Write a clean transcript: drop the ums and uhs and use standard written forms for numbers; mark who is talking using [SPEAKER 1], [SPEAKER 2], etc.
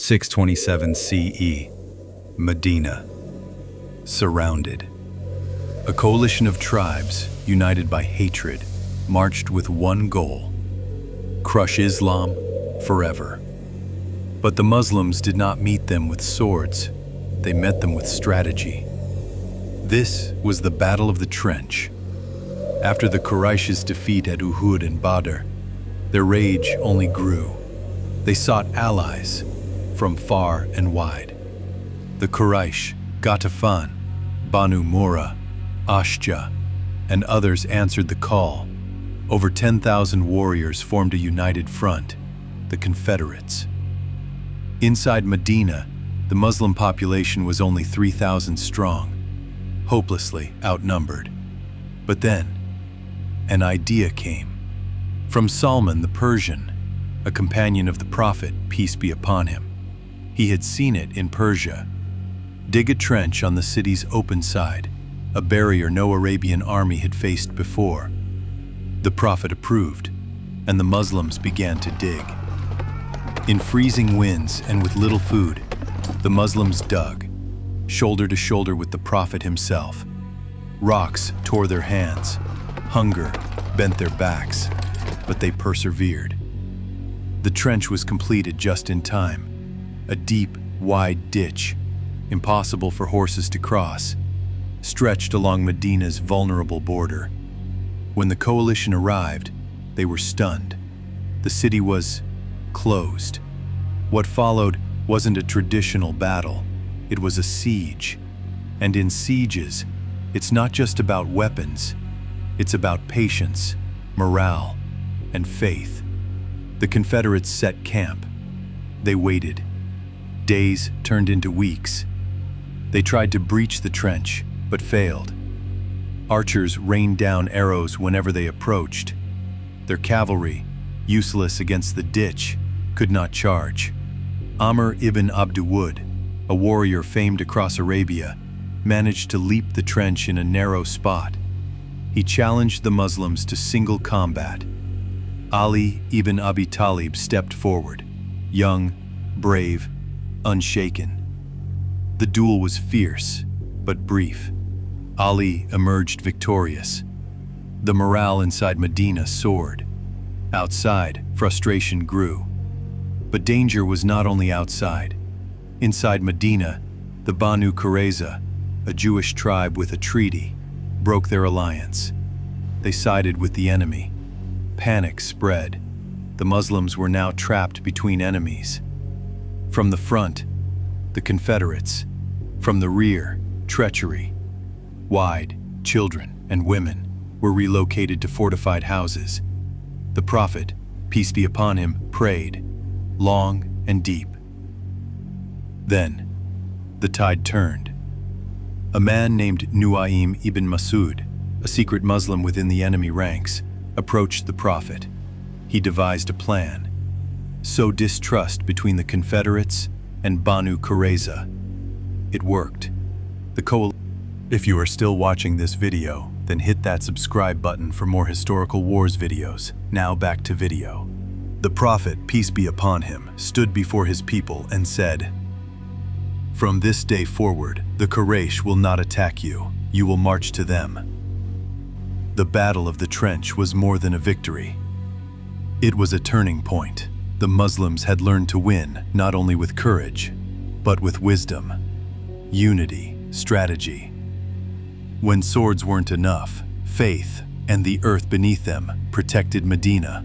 [SPEAKER 1] 627 CE, Medina. Surrounded. A coalition of tribes, united by hatred, marched with one goal: crush Islam forever. But the Muslims did not meet them with swords, they met them with strategy. This was the Battle of the Trench. After the Quraysh's defeat at Uhud and Badr, their rage only grew. They sought allies from far and wide. The Quraysh, Ghatafan, Banu Qurayza, Ashja, and others answered the call. Over 10,000 warriors formed a united front, the Confederates. Inside Medina, the Muslim population was only 3,000 strong, hopelessly outnumbered. But then, an idea came. From Salman the Persian, a companion of the Prophet, peace be upon him. He had seen it in Persia. Dig a trench on the city's open side, a barrier no Arabian army had faced before. The Prophet approved, and the Muslims began to dig. In freezing winds and with little food, the Muslims dug, shoulder to shoulder with the Prophet himself. Rocks tore their hands, hunger bent their backs, but they persevered. The trench was completed just in time, a deep, wide ditch, impossible for horses to cross, stretched along Medina's vulnerable border. When the coalition arrived, they were stunned. The city was closed. What followed wasn't a traditional battle, it was a siege. And in sieges, it's not just about weapons, it's about patience, morale, and faith. The Confederates set camp. They waited. Days turned into weeks. They tried to breach the trench, but failed. Archers rained down arrows whenever they approached. Their cavalry, useless against the ditch, could not charge. Amr ibn Abduwud, a warrior famed across Arabia, managed to leap the trench in a narrow spot. He challenged the Muslims to single combat. Ali ibn Abi Talib stepped forward, young, brave, unshaken. The duel was fierce, but brief. Ali emerged victorious. The morale inside Medina soared. Outside, frustration grew. But danger was not only outside. Inside Medina, the Banu Qurayza, a Jewish tribe with a treaty, broke their alliance. They sided with the enemy. Panic spread. The Muslims were now trapped between enemies. From the front, the Confederates. From the rear, treachery. Wide, children and women were relocated to fortified houses. The Prophet, peace be upon him, prayed, long and deep. Then, the tide turned. A man named Nuaym ibn Masud, a secret Muslim within the enemy ranks, approached the Prophet. He devised a plan. Sow distrust between the Confederates and Banu Qurayza. It worked. If you are still watching this video, then hit that subscribe button for more historical wars videos. Now back to video. The Prophet, peace be upon him, stood before his people and said, "From this day forward, the Quraysh will not attack you. You will march to them." The Battle of the Trench was more than a victory. It was a turning point. The Muslims had learned to win not only with courage, but with wisdom, unity, strategy. When swords weren't enough, faith and the earth beneath them protected Medina.